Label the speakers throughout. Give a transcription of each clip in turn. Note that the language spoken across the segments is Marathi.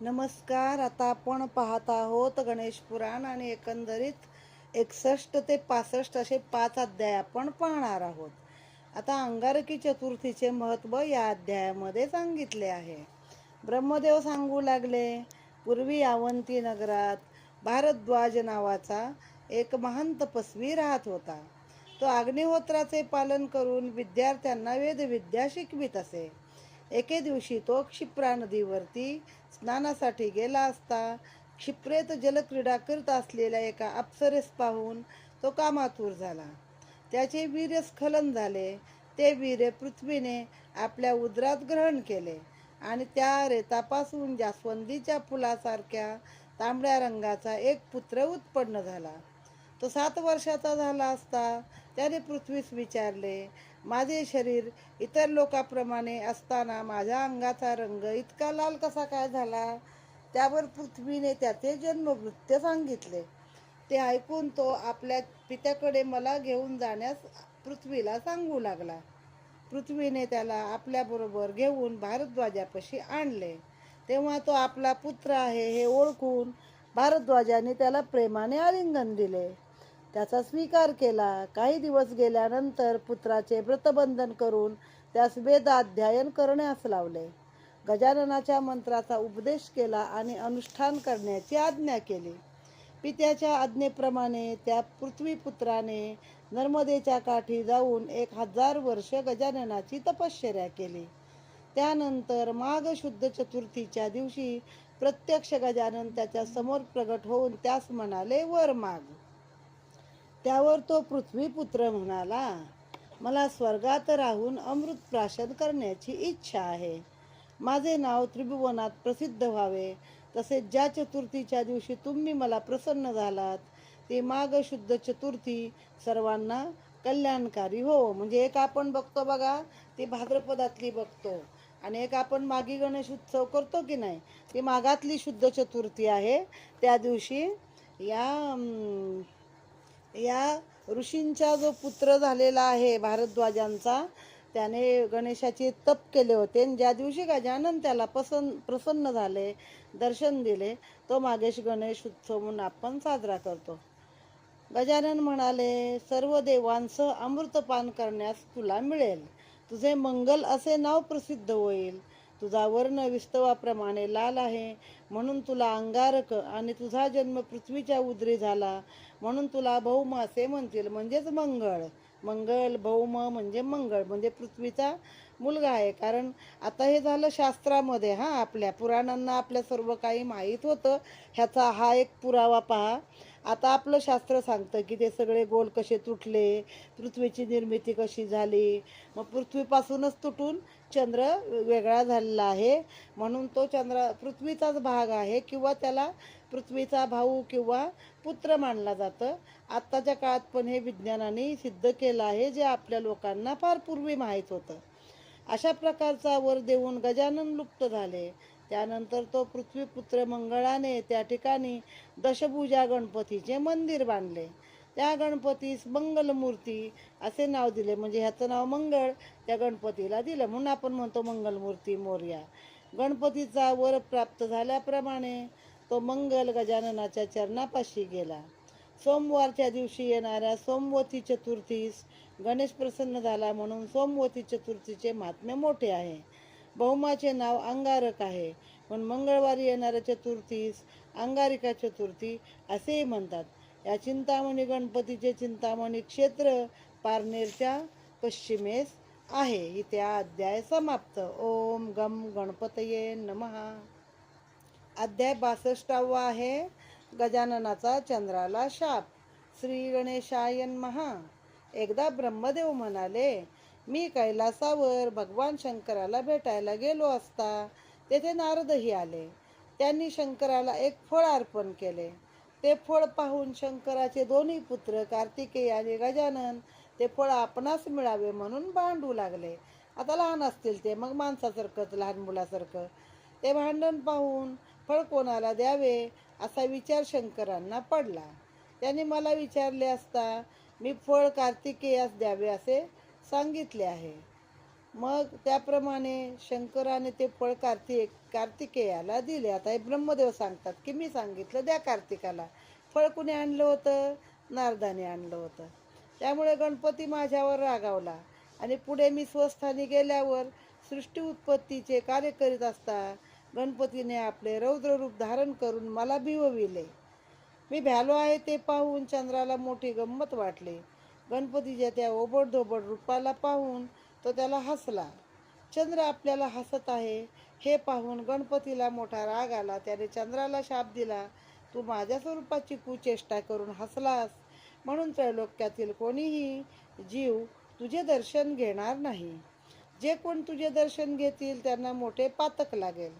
Speaker 1: नमस्कार. आता आपण पाहत आहोत गणेश पुराण आणि एकंदरीत 61 ते 65 असे 5 अध्याय आपण पाहणार आहोत. आता अंगारकी चतुर्थीचे महत्त्व या अध्यायामध्ये सांगितले आहे. ब्रह्मदेव सांगू लागले, पूर्वी अवंती नगरात भारद्वाज नावाचा एक महान तपस्वी राहत होता. तो अग्निहोत्राचे पालन करून विद्यार्थ्यांना वेदविद्या शिकवित असे. एके दिवशी तो क्षिप्रा नदीवरती स्नानासाठी गेला असता क्षिप्रेत जलक्रीडा करत असलेल्या एका अप्सरेस पाहून तो कामातूर झाला. त्याचे वीर्यस्खलन झाले. ते वीर्य पृथ्वीने आपल्या उदरात ग्रहण केले आणि त्या रेतापासून जास्वंदीच्या फुलासारख्या तांबड्या रंगाचा एक पुत्र उत्पन्न झाला. तो 7 वर्षाचा झाला असता त्याने पृथ्वीस विचारले, माझे शरीर इतर लोकांप्रमाणे असताना माझ्या अंगाचा रंग इतका लाल कसा काय झाला? त्यावर पृथ्वीने त्याचे जन्मवृत्त सांगितले. ते ऐकून तो आपल्या पित्याकडे मला घेऊन जाण्यास पृथ्वीला सांगू लागला. पृथ्वीने त्याला आपल्याबरोबर घेऊन भारद्वाजापाशी आणले. तेव्हा तो आपला पुत्र आहे हे ओळखून भारद्वाजाने त्याला प्रेमाने आलिंगन दिले. त्याचा स्वीकार केला. काही दिवस गेल्यानंतर पुत्राचे व्रतबंधन करून त्यास वेदाध्ययन करण्यास लावले. गजाननाच्या मंत्राचा उपदेश केला आणि अनुष्ठान करण्याची आज्ञा केली. पित्याच्या आज्ञेप्रमाणे त्या पृथ्वीपुत्राने नर्मदेच्या काठी जाऊन 1000 वर्ष गजाननाची तपश्चर्या केली. त्यानंतर माघ शुद्ध चतुर्थीच्या दिवशी प्रत्यक्ष गजानन त्याच्या समोर प्रगट होऊन त्यास म्हणाले, वर माग. त्यावर तो पृथ्वीपुत्र म्हणाला, मला स्वर्गात राहून अमृत प्राशन करण्याची इच्छा आहे. माझे नाव त्रिभुवनात प्रसिद्ध व्हावे. तसेच ज्या चतुर्थीच्या दिवशी तुम्ही मला प्रसन्न झालात ती माघ शुद्ध चतुर्थी सर्वांना कल्याणकारी हो. म्हणजे एक आपण बघतो बघा, ती भाद्रपदातली बघतो आणि एक आपण माघी गणेश उत्सव करतो की नाही, ती माघातली शुद्ध चतुर्थी आहे. त्या दिवशी या ऋषींचा जो पुत्र झालेला आहे भारद्वाजांचा, त्याने गणेशाचे तप केले होते आणि ज्या दिवशी गजानन त्याला प्रसन्न झाले, दर्शन दिले, तो माघेश गणेश उत्सव म्हणून आपण साजरा करतो. गजानन म्हणाले, सर्व देवांसह अमृतपान करण्यास तुला मिळेल. तुझे मंगल असे नाव प्रसिद्ध होईल. तुझा वर्ण विस्तवाप्रमाणे लाल आहे म्हणून तुला अंगारक, आणि तुझा जन्म पृथ्वीच्या उदरी झाला म्हणून तुला भौम असे म्हणतील, म्हणजेच मंगळ. मंगल भौम म्हणजे मंगळ, म्हणजे पृथ्वीचा मुलगा आहे. कारण आता हे झालं शास्त्रामध्ये, आपल्या पुराणांना आपल्या सर्व काही माहीत होतं. ह्याचा हा एक पुरावा पहा. आता आपलं शास्त्र सांगतं की ते सगळे गोल कसे तुटले, पृथ्वीची निर्मिती कशी झाली. मग पृथ्वीपासूनच तुटून चंद्र वेगळा झालेला आहे म्हणून तो पृथ्वीचाच भाग आहे, किंवा त्याला पृथ्वीचा भाऊ किंवा पुत्र मानला जातं. आत्ताच्या काळात पण हे विज्ञानाने सिद्ध केलं आहे, जे आपल्या लोकांना फार पूर्वी माहीत होतं. अशा प्रकारचा वर देऊन गजानन लुप्त झाले. त्यानंतर तो पृथ्वीपुत्र मंगळाने त्या ठिकाणी दशभुजा गणपतीचे मंदिर बांधले. त्या गणपतीस मंगलमूर्ती असे नाव दिले. म्हणजे ह्याचं नाव मंगळ त्या गणपतीला दिलं म्हणून आपण म्हणतो मंगलमूर्ती मोरया. गणपतीचा वर प्राप्त झाल्याप्रमाणे तो मंगल गजाननाच्या चरणापाशी गेला. सोमवारच्या दिवशी येणाऱ्या सोमवती चतुर्थीस गणेश प्रसन्न झाला म्हणून सोमवती चतुर्थीचे महात्म्य मोठे आहे. भौमाचे नाव अंगारक आहे, पण मंगळवारी येणाऱ्या चतुर्थीस अंगारिका चतुर्थी असेही म्हणतात. या चिंतामणी गणपतीचे चिंतामणी क्षेत्र पारनेरच्या पश्चिमेस आहे. इथे हा अध्याय समाप्त. ओम गम गणपतये नमः. अध्याय 62 आहे, गजाननाचा चंद्राला शाप. श्री गणेशाय नमः. एकदा ब्रह्मदेव म्हणाले, मी कैलासावर भगवान शंकराला भेटायला गेलो असता तेथे नारदही आले. त्यांनी शंकराला एक फळ अर्पण केले. ते फळ पाहून शंकराचे दोन्ही पुत्र कार्तिकेय आणि गजानन ते फळ आपणास मिळावे म्हणून भांडू लागले. आता लहान असतील ते, मग माणसासारखंच, लहान मुलासारखं. ते भांडण पाहून फळ कोणाला द्यावे असा विचार शंकरांना पडला. त्यांनी मला विचारले असता मी फळ कार्तिकेयास द्यावे असे सांगितले आहे. मग त्याप्रमाणे शंकराने ते फळ कार्तिकेयाला दिले. आता हे ब्रह्मदेव सांगतात की मी सांगितलं द्या कार्तिकाला. फळ कुणी आणलं होतं? नारदाने आणलं होतं. त्यामुळे गणपती माझ्यावर रागावला आणि पुढे मी स्वस्थानी गेल्यावर सृष्टी उत्पत्तीचे कार्य करीत असता गणपतीने आपले रौद्र रूप धारण करून मला भिवविले. मी भ्यालो आहे ते पाहून चंद्राला मोठी गंमत वाटली. गणपतीच्या त्या ओबडधोबड रूपाला पाहून तो त्याला हसला. चंद्र आपल्याला हसत आहे हे पाहून गणपतीला मोठा राग आला. त्याने चंद्राला शाप दिला, तू माझ्या स्वरूपाची कुचेष्टा करून हसलास म्हणून त्रैलोक्यातील कोणीही जीव तुझे दर्शन घेणार नाही. जे कोण तुझे दर्शन घेतील त्यांना मोठे पातक लागेल.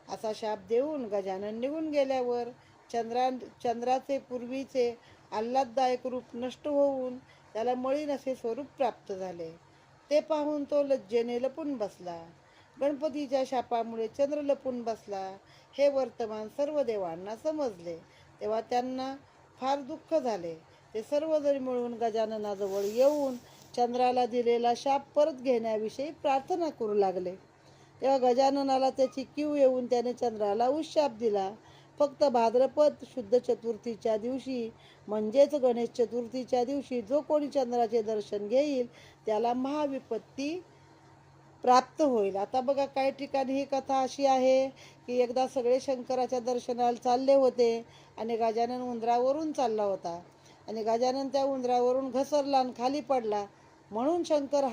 Speaker 1: असा शाप देऊन गजानन निघून गेल्यावर चंद्राचे पूर्वीचे आल्हाददायक रूप नष्ट होऊन त्याला मळीन असे स्वरूप प्राप्त झाले. ते पाहून तो लज्जेने लपून बसला. गणपतीच्या शापामुळे चंद्र लपून बसला हे वर्तमान सर्व देवांना समजले. तेव्हा त्यांना फार दुःख झाले. ते सर्वजण मिळून गजाननाजवळ येऊन चंद्राला दिलेला शाप परत घेण्याविषयी प्रार्थना करू लागले. तेव्हा गजाननाला त्याची कीव येऊन त्याने चंद्राला उशाप दिला. फक्त भाद्रपद शुद्ध चतुर्थीच्या दिवशी म्हणजेच गणेश चतुर्थीच्या दिवशी जो कोणी चंद्राचे दर्शन घेईल त्याला महाविपत्ती प्राप्त होईल. आता बघा काही ठिकाणी ही कथा अशी आहे की एकदा सगळे शंकराच्या दर्शनाला चालले होते आणि गजानन उंदरावरून चालला होता आणि गजानन त्या उंदरावरून घसरला आणि खाली पडला म्हणून चंद्र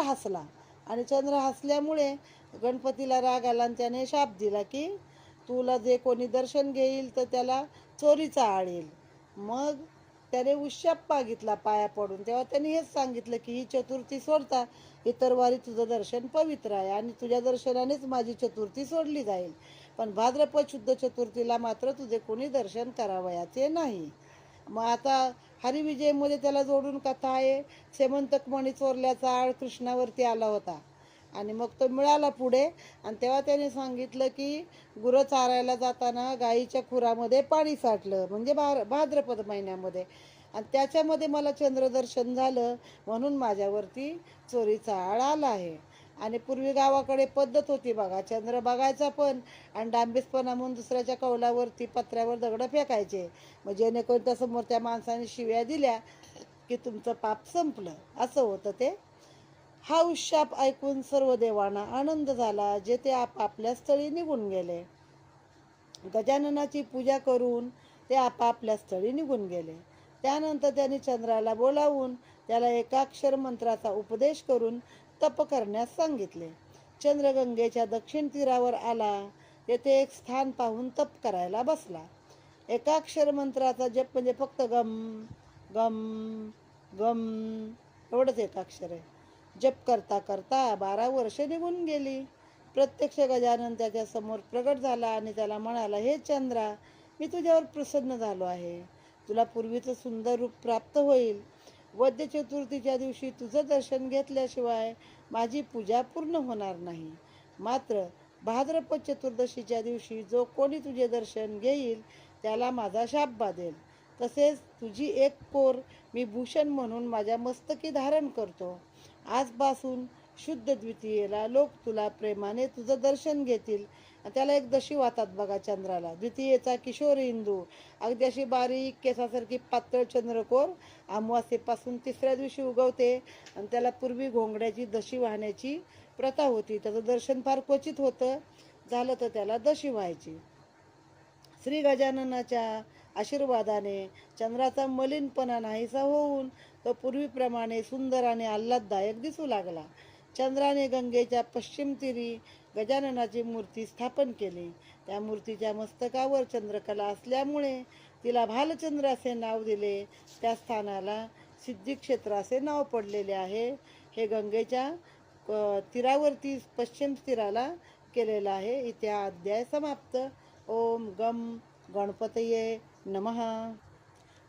Speaker 1: हसला आणि चंद्र हसल्यामुळे गणपतीला राग आला आणि त्याने शाप दिला की तुला जे कोणी दर्शन घेईल तर त्याला चोरीचा आळ येईल. मग त्याने उशाप मागितला पाया पडून. तेव्हा त्यांनी हेच सांगितलं की ही चतुर्थी सोडता इतर वारी तुझं दर्शन पवित्र आहे आणि तुझ्या दर्शनानेच माझी चतुर्थी सोडली जाईल. पण भाद्रपद शुद्ध चतुर्थीला मात्र तुझे कोणी दर्शन करावयाचे नाही. मग आता हरिविजयमध्ये त्याला जोडून कथा आहे. सेमंतक मणी चोरल्याचा आळ कृष्णावरती आला होता आणि मग तो मिळाला पुढे आणि तेव्हा त्याने सांगितलं की गुरं चारायला जाताना गाईच्या खुरामध्ये पाणी साठलं म्हणजे भाद्रपद महिन्यामध्ये आणि त्याच्यामध्ये मला चंद्रदर्शन झालं म्हणून माझ्यावरती चोरीचा आळ आला आहे. आणि पूर्वी गावाकडे पद्धत होती बघा, चंद्र बघायचा पण आणि डांबीसपणा म्हणून दुसऱ्याच्या कौलावरती पत्र्यावर दगडं फेकायचे. मग जेणेकरून त्या समोर त्या माणसाने शिव्या दिल्या की तुमचं पाप संपलं, असं होतं ते. हा उशाप ऐकून सर्व देवांना आनंद झाला, जे ते आपापल्या स्थळी निघून गेले. गजाननाची पूजा करून ते आपापल्या स्थळी निघून गेले. त्यानंतर त्यांनी चंद्राला बोलावून त्याला एकाक्षर मंत्राचा उपदेश करून तप करण्यास सांगितले. चंद्र गंगेच्या दक्षिण तीरावर आला. तेथे एक स्थान पाहून तप करायला बसला. एकाक्षर मंत्राचा जप म्हणजे फक्त गम गम गम एवढंच एकाक्षर आहे. जप करता करता 12 वर्षे निघून गेली. प्रत्यक्ष गजानन त्याच्या समोर प्रगट झाला आणि त्याला म्हणाला, हे चंद्रा, मी तुझ्यावर प्रसन्न झालो आहे. तुला पूर्वीचं सुंदर रूप प्राप्त होईल. वद्य चतुर्थीच्या दिवशी तुझं दर्शन घेतल्याशिवाय माझी पूजा पूर्ण होणार नाही. मात्र भाद्रपद चतुर्दशीच्या दिवशी जो कोणी तुझे दर्शन घेईल त्याला माझा शाप बाधेल. तसेच तुझी एक कोर मी भूषण म्हणून माझ्या मस्तकी धारण करतो. आजपासून शुद्ध द्वितीयेला लोक तुला प्रेमाने तुझं दर्शन घेतील. त्याला एक दशी वाहतात बघा चंद्राला. द्वितीयेचा किशोर इंदू अगदी अशी बारीक केसासारखी पातळ चंद्रकोर अमावास्येपासून तिसऱ्या दिवशी उगवते आणि त्याला पूर्वी घोंगड्याची दशी वाहण्याची प्रथा होती. त्याचं दर्शन फार क्वचित होतं, झालं तर त्याला दशी व्हायची. श्री गजाननाच्या आशीर्वादाने चंद्राचा मलिनपणा नाहीसा होऊन तो पूर्वीप्रमाणे सुंदर आणि आल्हाददायक दिसू लागला. चंद्राने गंगेच्या पश्चिम तीरी गजाननाची मूर्ती स्थापन केली. त्या मूर्तीच्या मस्तकावर चंद्रकला असल्यामुळे तिला भालचंद्र असे नाव दिले. त्या स्थानाला सिद्धिक्षेत्र असे नाव पडलेले आहे. हे गंगेच्या तीरावरती पश्चिम तीराला केलेलं आहे. इथे हा अध्याय समाप्त. ओम गम गणपतये नमः.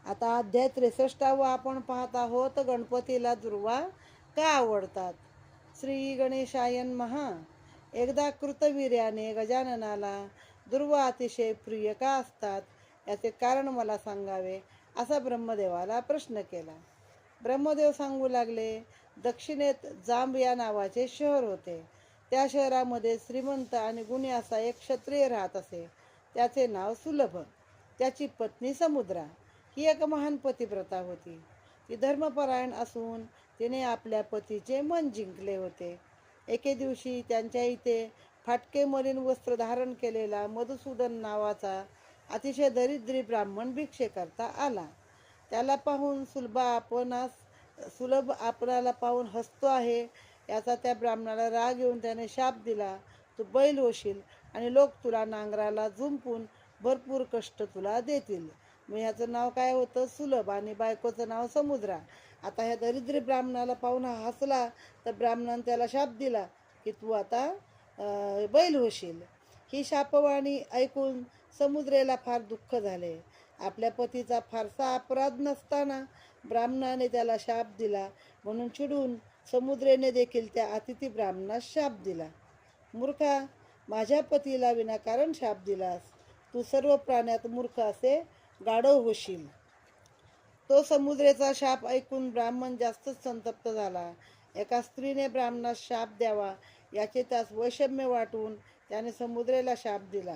Speaker 1: आता अध्याय 63 आपण पाहत आहोत. गणपतीला दुर्वा का आवडतात. श्री गणेशाय नमः. एकदा कृतवीर्याने गजाननाला दुर्वा अतिशय प्रिय का असतात याचे कारण मला सांगावे असा ब्रह्मदेवाला प्रश्न केला. ब्रह्मदेव सांगू लागले, दक्षिणेत जांब या नावाचे शहर होते. त्या शहरामध्ये श्रीमंत आणि गुणी असा एक क्षत्रिय राहत असे. त्याचे नाव सुलभ. त्याची पत्नी समुद्रा ही एक महान पतिव्रता होती. ती धर्मपरायण असून तिने आपल्या पतीचे मन जिंकले होते. एके दिवशी त्यांच्या इथे फाटके मलिन वस्त्र धारण केलेला मधुसूदन नावाचा अतिशय दरिद्री ब्राह्मण भिक्षे करता आला. त्याला पाहून सुलभ आपणाला पाहून हसतो आहे याचा त्या ब्राह्मणाला राग येऊन त्याने शाप दिला. तू बैल होशील आणि लोक तुला नांगराला झुंपून भरपूर कष्ट तुला देतील. मग ह्याचं नाव काय होतं? सुलभ, आणि बायकोचं नाव समुद्रा. आता ह्या दरिद्री ब्राह्मणाला पाहून हा हसला तर ब्राह्मणाने त्याला शाप दिला की तू आता बैल होशील. ही शापवाणी ऐकून समुद्रेला फार दुःख झाले. आपल्या पतीचा फारसा अपराध नसताना ब्राह्मणाने त्याला शाप दिला म्हणून चिडून समुद्रेने देखील त्या अतिथी ब्राह्मणास शाप दिला. मूर्खा, माझ्या पतीला विनाकारण शाप दिलास. तू सर्व प्राण्यात मूर्ख असे गाढव होशील. तो समुद्रेचा शाप ऐकून ब्राह्मण जास्तच संतप्त झाला. एका स्त्रीने ब्राह्मणास शाप द्यावा याचे त्यास वैषम्य वाटून त्याने समुद्रेला शाप दिला.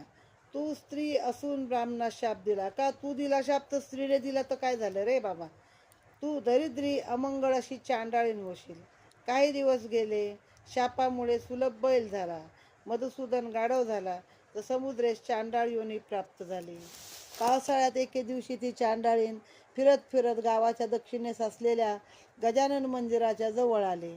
Speaker 1: तू स्त्री असून ब्राह्मणास शाप दिला का? तू दिला शाप तर स्त्रीने दिला तर काय झालं रे बाबा? तू दरिद्री अमंगळ अशी चांडाळीन होशील. काही दिवस गेले. शापामुळे सुलभ बैल झाला, मधुसूदन गाढव झाला, तर समुद्रेस चांडाळ योनी प्राप्त झाली. पावसाळ्यात एके दिवशी ती चांडाळीन फिरत फिरत गावाच्या दक्षिणेस असलेल्या गजानन मंदिराच्या जवळ आले.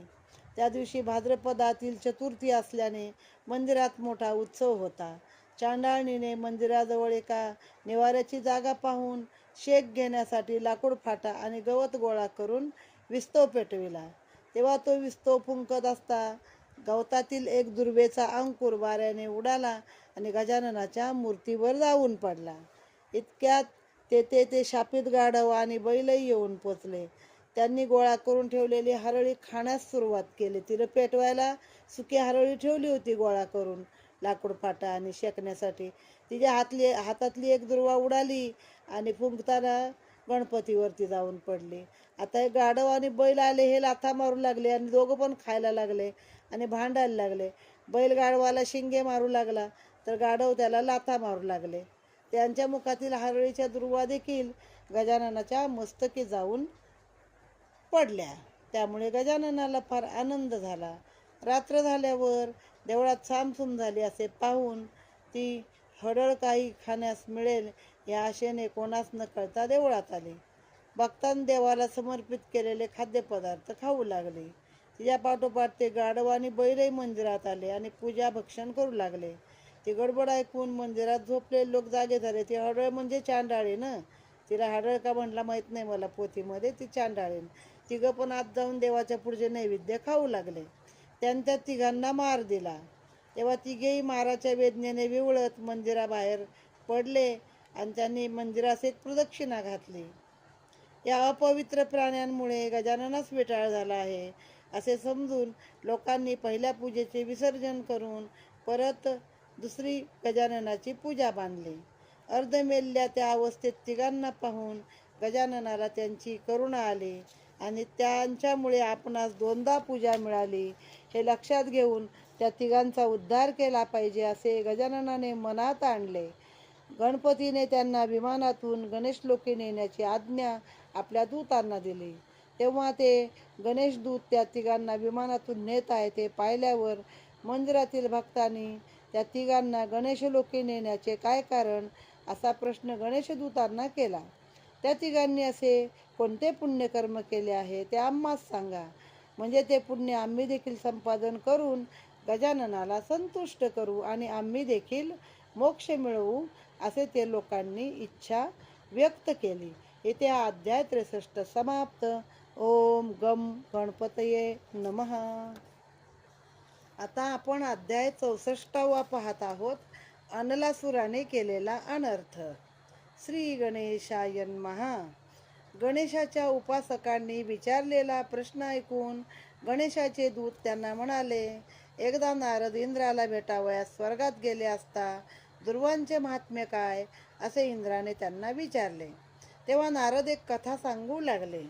Speaker 1: त्या दिवशी भाद्रपदातील चतुर्थी असल्याने मंदिरात मोठा उत्सव होता. चांडाळणीने मंदिराजवळ एका निवाऱ्याची जागा पाहून शेक घेण्यासाठी लाकूड फाटा आणि गवत गोळा करून विस्तव पेटविला. तेव्हा तो विस्तव फुंकत असता गवतातील एक दुर्वेचा अंकुर वाऱ्याने उडाला आणि गजाननाच्या मूर्तीवर जाऊन पडला. इतक्यात तेथे ते शापित गाढव आणि बैलही येऊन पोचले. त्यांनी गोळा करून ठेवलेली हरळी खाण्यास सुरुवात केली. तिला पेटवायला सुकी हरळी ठेवली होती गोळा करून लाकूड फाटा आणि शेकण्यासाठी. तिच्या हातातली एक दुर्वा उडाली आणि फुंकताना गणपतीवरती जाऊन पडली. आता हे गाढव आणि बैल आले, हे लाथा मारू लागले आणि दोघं पण खायला लागले आणि भांडायला लागले. बैल गाढवाला शिंगे मारू लागला तर गाढव त्याला लाथा मारू लागले. त्यांच्या मुखातील हरळीच्या दुर्वा देखील गजाननाच्या मस्तकी जाऊन पडल्या. त्यामुळे गजाननाला फार आनंद झाला. रात्र झाल्यावर देवळात सामसूम झाली असे पाहून ती हरळ काही खाण्यास मिळेल या आशेने कोणास न कळता देवळात आली. भक्तांनी देवाला समर्पित केलेले खाद्यपदार्थ खाऊ लागले. तिच्या पाठोपाठ ते गाढव आणि बैलही मंदिरात आले आणि पूजा भक्षण करू लागले. ती गडबड ऐकून मंदिरात झोपलेले लोक जागे झाले. ती हरळ म्हणजे चांडाळी ना, तिला हरळ का म्हणला माहीत नाही मला, पोथीमध्ये ती चांडाळीन. तिघं पण आत जाऊन देवाच्या पुढचे नैवेद्य खाऊ लागले. त्यांच्या तिघांना मार दिला. तेव्हा तिघेही माराच्या वेदनेने विवळत मंदिराबाहेर पडले आणि त्यांनी मंदिरास एक प्रदक्षिणा घातली. या अपवित्र प्राण्यांमुळे गजाननास वेटाळ झाला आहे असे समजून लोकांनी पहिल्या पूजेचे विसर्जन करून परत दुसरी गजाननाची पूजा बांधली. अर्धमेल्या त्या अवस्थेत तिघांना पाहून गजाननाला त्यांची करुणा आली आणि त्यांच्यामुळे आपणास दोनदा पूजा मिळाली हे लक्षात घेऊन त्या तिघांचा उद्धार केला पाहिजे असे गजाननाने मनात आणले. गणपतीने त्यांना विमानातून गणेशलोकी नेण्याची आज्ञा आपल्या दूतांना दिली. तेव्हा ते गणेश दूत त्या तिघांना विमानातून नेत आहे ते पाहिल्यावर मंदिरातील भक्तांनी त्या तिघांना गणेशलोकी नेण्याचे काय कारण असा प्रश्न गणेशदूतांना केला. त्या तिघांनी असे कोणते पुण्यकर्म केले आहे ते आम्हास सांगा, म्हणजे ते पुण्य आम्ही देखील संपादन करून गजाननाला संतुष्ट करू आणि आम्ही देखील मोक्ष मिळवू असे ते लोकांनी इच्छा व्यक्त केली. येथे हा अध्याय 63 समाप्त. ओम गम गणपतये नमः. आता आपण अध्याय 64 पाहत आहोत. अनलासुराने केलेला अनर्थ. श्री गणेशाय नमः. गणेशाच्या उपासकांनी विचारलेला प्रश्न ऐकून गणेशाचे दूत त्यांना म्हणाले, एकदा नारद इंद्राला भेटावयास स्वर्गात गेले असता दुर्वांचे महात्म्य काय असे इंद्राने त्यांना विचारले. तेव्हा नारद एक कथा सांगू लागले.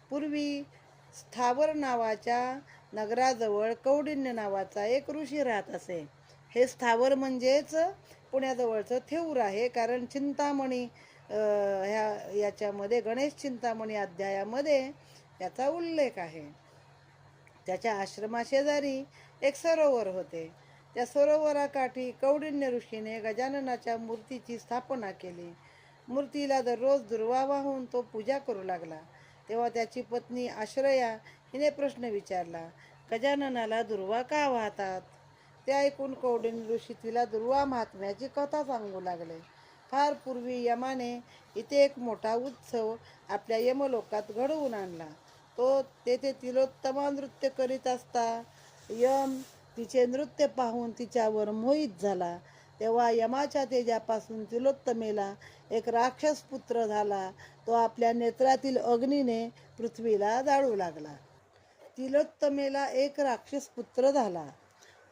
Speaker 1: पूर्वी स्थावर नावाच्या नगराजवळ कौंडिन्य नावाचा एक ऋषी राहत असे. हे स्थावर म्हणजेच पुण्याजवळचं थेऊर आहे, कारण चिंतामणी याच्यामध्ये गणेश चिंतामणी अध्यायामध्ये याचा उल्लेख आहे. त्याच्या आश्रमाशेजारी एक सरोवर होते. त्या सरोवराकाठी कौंडिन्य ऋषीने गजाननाच्या मूर्तीची स्थापना केली. मूर्तीला दररोज दुर्वा वाहून तो पूजा करू लागला. तेव्हा त्याची पत्नी आश्रया हिने प्रश्न विचारला, गजाननाला दुर्वा का वाहतात? ते ऐकून कौंडिन्य ऋषी तिला दुर्वा महात्म्याची कथा सांगू लागले. फार पूर्वी यमाने इथे एक मोठा उत्सव आपल्या यमलोकात घडवून आणला. तो तेथे तिलोत्तमा नृत्य करीत असता यम तिचे नृत्य पाहून तिच्यावर मोहित झाला. तेव्हा यमाच्या तेजापासून तिलोत्तमेला एक राक्षस पुत्र झाला. तो आपल्या नेत्रातील अग्नीने पृथ्वीला जाळू लागला. तिलोत्तमेला एक राक्षस पुत्र झाला.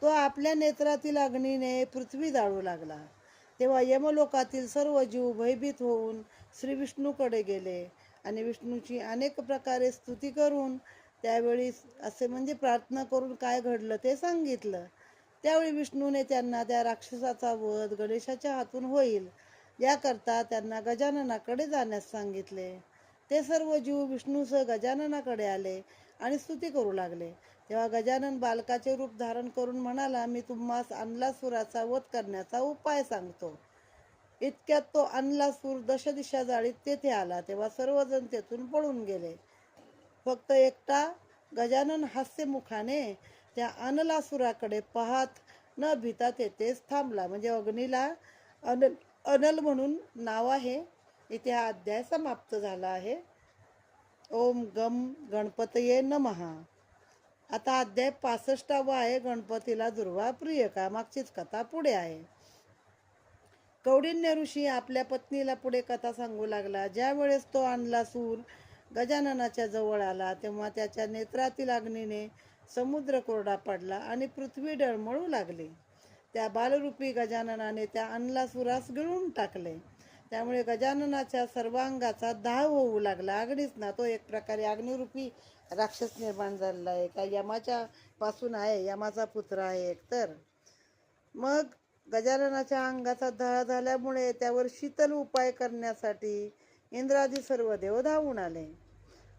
Speaker 1: तो आपल्या नेत्रातील अग्नीने पृथ्वी जाळू लागला. तेव्हा यमलोकातील सर्व जीव भयभीत होऊन श्री विष्णूकडे गेले आणि विष्णूची अनेक प्रकारे स्तुती करून त्यावेळी असे म्हणजे प्रार्थना करून काय घडलं ते सांगितलं. त्यावेळी विष्णूने त्यांना त्या राक्षसाचा वध गणेशाच्या हातून होईल याकरता त्यांना गजाननाकडे जाण्यास सांगितले. ते सर्व जीव विष्णूसह गजाननाकडे आले आणि स्तुती करू लागले. तेव्हा गजानन बालकाचे रूप धारण करून म्हणाला, मी तुम्हास अनलासुराचा वध करण्याचा उपाय सांगतो. इतक्यात तो अनलासूर दशदिशा जाळीत तेथे आला. तेव्हा सर्वजण तेथून पळून गेले. फक्त एकटा गजानन हास्यमुखाने त्या अनलासुराकडे पाहत न भिता तेथेच थांबला. म्हणजे अग्नीला अनल म्हणून नाव आहे. इथे हा अध्याय समाप्त झाला आहे. ओम गम गणपतये नमः. आता अध्याय 65 आहे. गणपतीला दुर्वा प्रिय का, मागचीच कथा पुढे आहे. कौंडिन्य ऋषी आपल्या पत्नीला पुढे कथा सांगू लागला. ज्या वेळेस तो अनलासूर गजाननाच्या जवळ आला तेव्हा त्याच्या नेत्रातील अग्नीने समुद्र कोरडा पडला आणि पृथ्वी डळमळू लागली. त्या बालरूपी गजाननाने त्या अनलासुरास गिळून टाकले. त्यामुळे गजाननाच्या सर्वांगाचा दाह होऊ लागला. अग्नीच ना, तो एक प्रकारे अग्निरूपी राक्षस निर्माण झालेला आहे. का यमाच्या पासून आहे, यमाचा पुत्र आहे एक. तर मग गजाननाच्या अंगाचा दाह झाल्यामुळे त्यावर शीतल उपाय करण्यासाठी इंद्रादी सर्व देव धावून आले.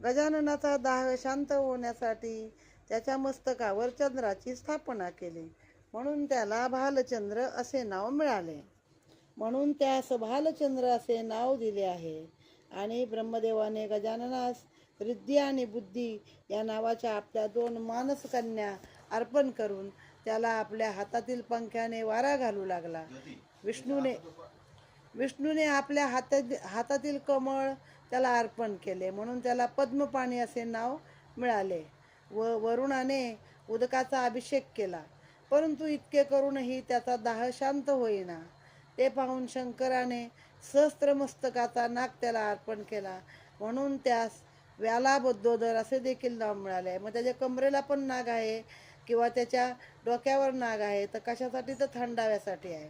Speaker 1: गजाननाचा दाह शांत होण्यासाठी त्याच्या मस्तकावर चंद्राची स्थापना केली. म्हणून त्याला भालचंद्र असे नाव मिळाले. म्हणून त्यास भालचंद्र असे नाव दिले आहे. आणि ब्रह्मदेवाने गजाननास रिद्धी आणि बुद्धी या नावाच्या आपल्या 2 मानसकन्या अर्पण करून त्याला आपल्या हातातील पंख्याने वारा घालू लागला. विष्णूने आपल्या हातातील कमळ त्याला अर्पण केले, म्हणून त्याला पद्मपाणी असे नाव मिळाले. वरुणाने उदकाचा अभिषेक केला, परंतु इतके करूनही त्याचा दाह शांत होईना. ते पाहून शंकराने सहस्त्रमस्तकाचा नाग त्याला अर्पण केला, म्हणून त्यास व्यालाबद्धोदर असे देखील नाव मिळाले. मग त्याच्या कमरेला पण नाग आहे किंवा त्याच्या डोक्यावर नाग आहे, तर कशासाठी? तर थंडाव्यासाठी आहे.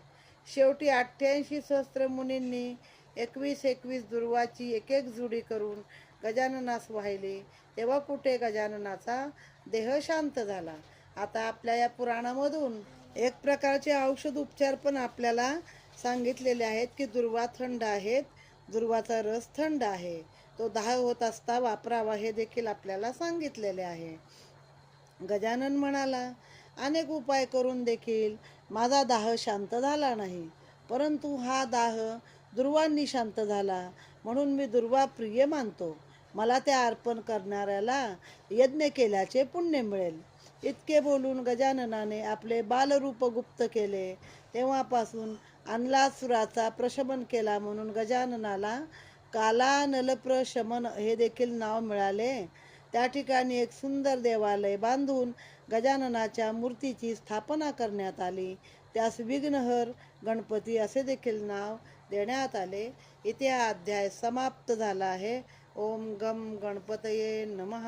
Speaker 1: शेवटी 88 सहस्त्र मुनींनी 21 दुर्वाची एक जुडी करून गजाननास वाहिली. तेव्हा कुठे गजाननाचा देह शांत झाला. आता आपल्या या पुराणामधून एक प्रकारचे औषध उपचार पण आपल्याला सांगितलेले आहेत की दुर्वा थंड आहेत, दुर्वाचा रस थंड आहे, तो दाह होत असता वापरावा, हे देखील आपल्याला सांगितलेले आहे. गजानन म्हणाला, अनेक उपाय करून देखील माझा दाह शांत झाला नाही, परंतु हा दाह दुर्वांनी शांत झाला, म्हणून मी दुर्वा प्रिय मानतो. मला त्या अर्पण करणाऱ्याला यज्ञ केल्याचे पुण्य मिळेल. इतके बोलून गजाननाने आपले बालरूप गुप्त केले. तेव्हापासून अनलासुराचा प्रशमन केला, म्हणून गजाननाला कालानलप्रशमन हे देखील नाव मिळाले. त्या ठिकाणी एक सुंदर देवालय बांधून गजाननाच्या मूर्तीची स्थापना करण्यात आली. त्यास विघ्नहर गणपती असे देखील नाव देण्यात आले. इथे हा अध्याय समाप्त झाला आहे. ओम गम गणपतये नमः.